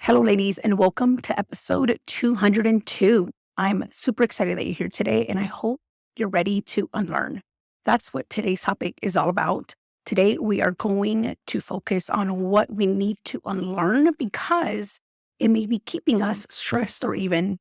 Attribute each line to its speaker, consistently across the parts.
Speaker 1: Hello, ladies, and welcome to episode 202. I'm super excited that you're here today, and I hope you're ready to unlearn. That's what today's topic is all about. Today, we are going to focus on what we need to unlearn because it may be keeping us stressed or even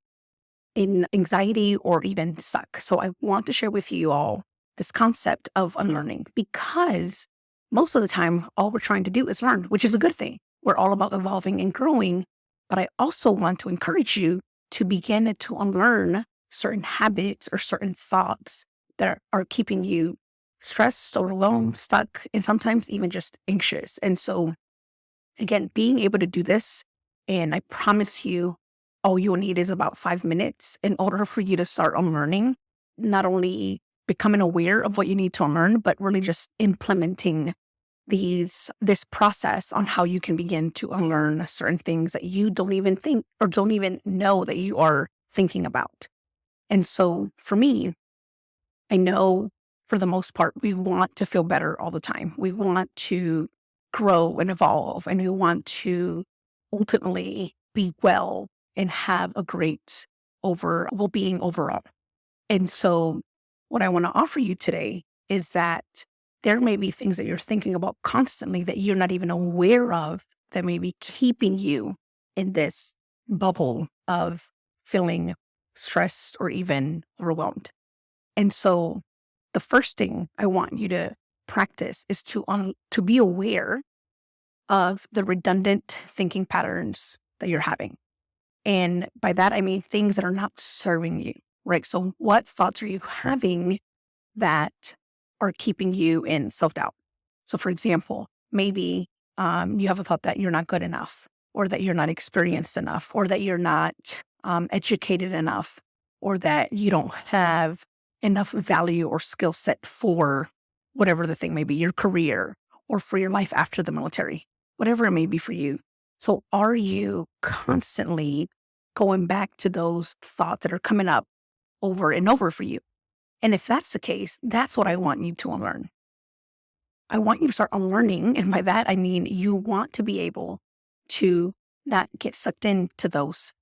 Speaker 1: in anxiety or even stuck. So, I want to share with you all this concept of unlearning because most of the time, all we're trying to do is learn, which is a good thing. We're all about evolving and growing. But I also want to encourage you to begin to unlearn certain habits or certain thoughts that are keeping you stressed, overwhelmed, stuck, and sometimes even just anxious. And so, again, being able to do this, and I promise you, all you'll need is about 5 minutes in order for you to start unlearning, not only becoming aware of what you need to unlearn, but really just implementing this process on how you can begin to unlearn certain things that you don't even think or don't even know that you are thinking about. And so for me, I know for the most part, we want to feel better all the time. We want to grow and evolve, and we want to ultimately be well and have a great well-being overall. And so what I want to offer you today is that there may be things that you're thinking about constantly that you're not even aware of that may be keeping you in this bubble of feeling stressed or even overwhelmed. And so the first thing I want you to practice is to be aware of the redundant thinking patterns that you're having. And by that, I mean things that are not serving you, right? So what thoughts are you having that are keeping you in self-doubt? So for example, maybe you have a thought that you're not good enough, or that you're not experienced enough, or that you're not educated enough, or that you don't have enough value or skill set for whatever the thing may be, your career, or for your life after the military, whatever it may be for you. So are you constantly going back to those thoughts that are coming up over and over for you? And if that's the case, that's what I want you to unlearn. I want you to start unlearning. And by that, I mean you want to be able to not get sucked into those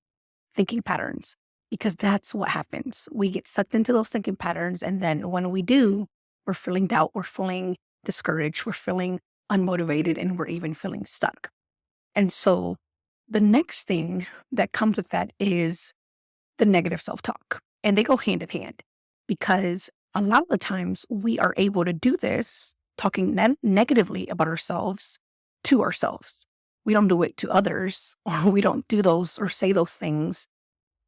Speaker 1: thinking patterns, because that's what happens. We get sucked into those thinking patterns. And then when we do, we're feeling doubt, we're feeling discouraged, we're feeling unmotivated, and we're even feeling stuck. And so the next thing that comes with that is the negative self-talk. And they go hand in hand, because a lot of the times we are able to do this talking negatively about ourselves to ourselves. We don't do it to others, or we don't do those or say those things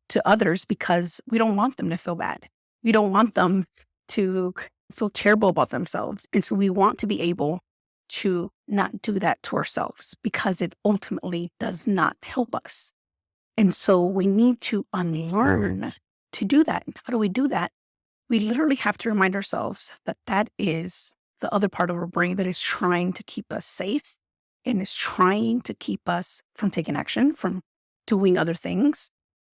Speaker 1: to others because we don't want them to feel bad. We don't want them to feel terrible about themselves. And so we want to be able to not do that to ourselves, because it ultimately does not help us. And so we need to unlearn to do that. How do we do that? We literally have to remind ourselves that that is the other part of our brain that is trying to keep us safe and is trying to keep us from taking action, from doing other things,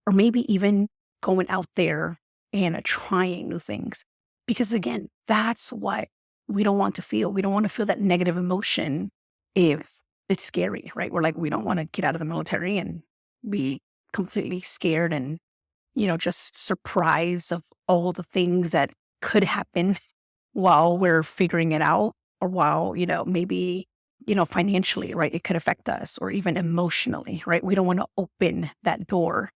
Speaker 1: or maybe even going out there and trying new things. Because again, that's what we don't want to feel. We don't want to feel that negative emotion if it's scary, right? We're like, we don't want to get out of the military and be completely scared and just surprised of all the things that could happen while we're figuring it out, or while, maybe, financially, right? It could affect us, or even emotionally, right? We don't want to open that door.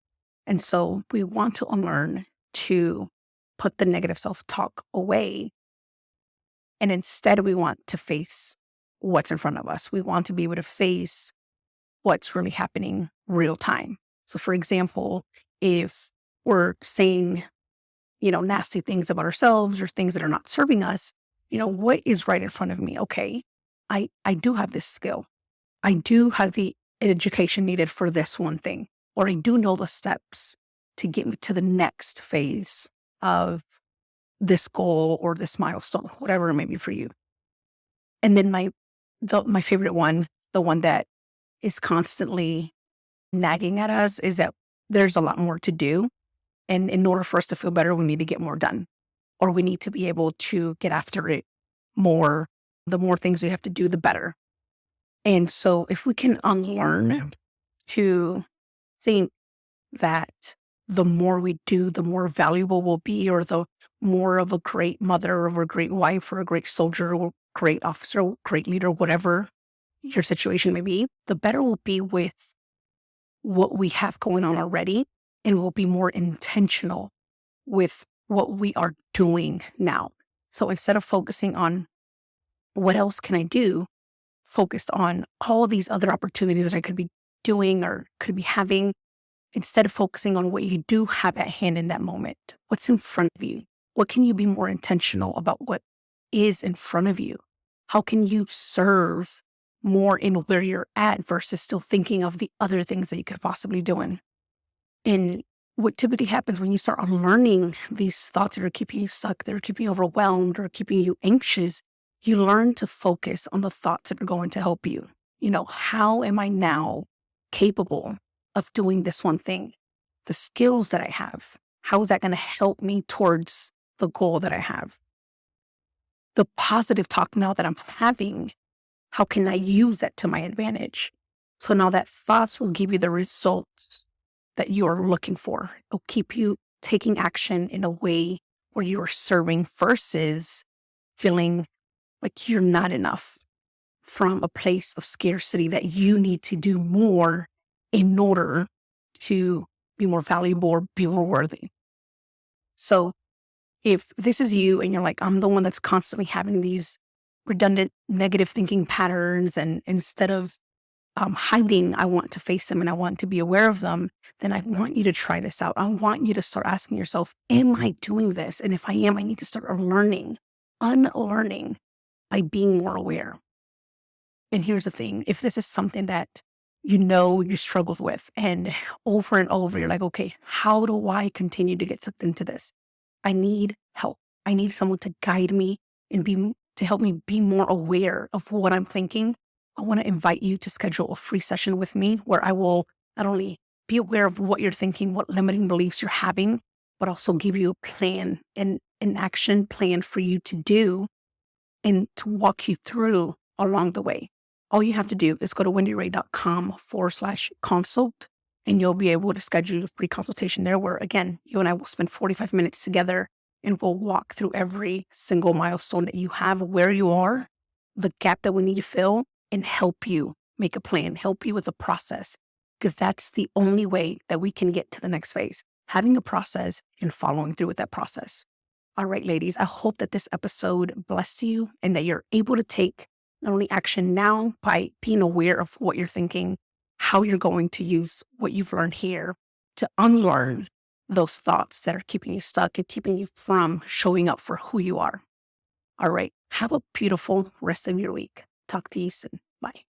Speaker 1: And so we want to unlearn to put the negative self-talk away. And instead, we want to face what's in front of us. We want to be able to face what's really happening real time. So for example, if we're saying, nasty things about ourselves or things that are not serving us, what is right in front of me? Okay, I do have this skill. I do have the education needed for this one thing, or I do know the steps to get me to the next phase of this goal or this milestone, whatever it may be for you. And then my favorite one, the one that is constantly nagging at us, is that there's a lot more to do. And in order for us to feel better, we need to get more done, or we need to be able to get after it more. The more things we have to do, the better. And so if we can unlearn to think that the more we do, the more valuable we'll be, or the more of a great mother, or a great wife, or a great soldier, or great officer, or great leader, whatever your situation may be, the better we'll be with what we have going on already, and we'll be more intentional with what we are doing now. So instead of focusing on what else can I do, focused on all these other opportunities that I could be doing or could be having, instead of focusing on what you do have at hand in that moment. What's in front of you? What can you be more intentional about what is in front of you? How can you serve more in where you're at versus still thinking of the other things that you could possibly doing? And what typically happens when you start unlearning these thoughts that are keeping you stuck, that are keeping you overwhelmed or keeping you anxious, you learn to focus on the thoughts that are going to help you. How am I now capable of doing this one thing? The skills that I have, how is that going to help me towards the goal that I have? The positive talk now that I'm having, how can I use that to my advantage? So now that thoughts will give you the results that you are looking for. It'll keep you taking action in a way where you are serving versus feeling like you're not enough from a place of scarcity that you need to do more in order to be more valuable or be more worthy. So if this is you and you're like, I'm the one that's constantly having these redundant negative thinking patterns, and instead of hiding, I want to face them and I want to be aware of them, then I want you to try this out. I want you to start asking yourself, am I doing this? And if I am, I need to start unlearning by being more aware. And here's the thing, if this is something that you struggled with and over, you're like, okay, how do I continue to get sucked into this? I need help. I need someone to guide me and to help me be more aware of what I'm thinking. I want to invite you to schedule a free session with me where I will not only be aware of what you're thinking, what limiting beliefs you're having, but also give you a plan and an action plan for you to do and to walk you through along the way. All you have to do is go to wendyray.com/consult, and you'll be able to schedule a free consultation there where, again, you and I will spend 45 minutes together and we'll walk through every single milestone that you have, where you are, the gap that we need to fill, and help you make a plan, help you with a process, because that's the only way that we can get to the next phase, having a process and following through with that process. All right, ladies, I hope that this episode blessed you and that you're able to take not only action now by being aware of what you're thinking, how you're going to use what you've learned here to unlearn those thoughts that are keeping you stuck and keeping you from showing up for who you are. All right, have a beautiful rest of your week. Talk to you soon. Bye.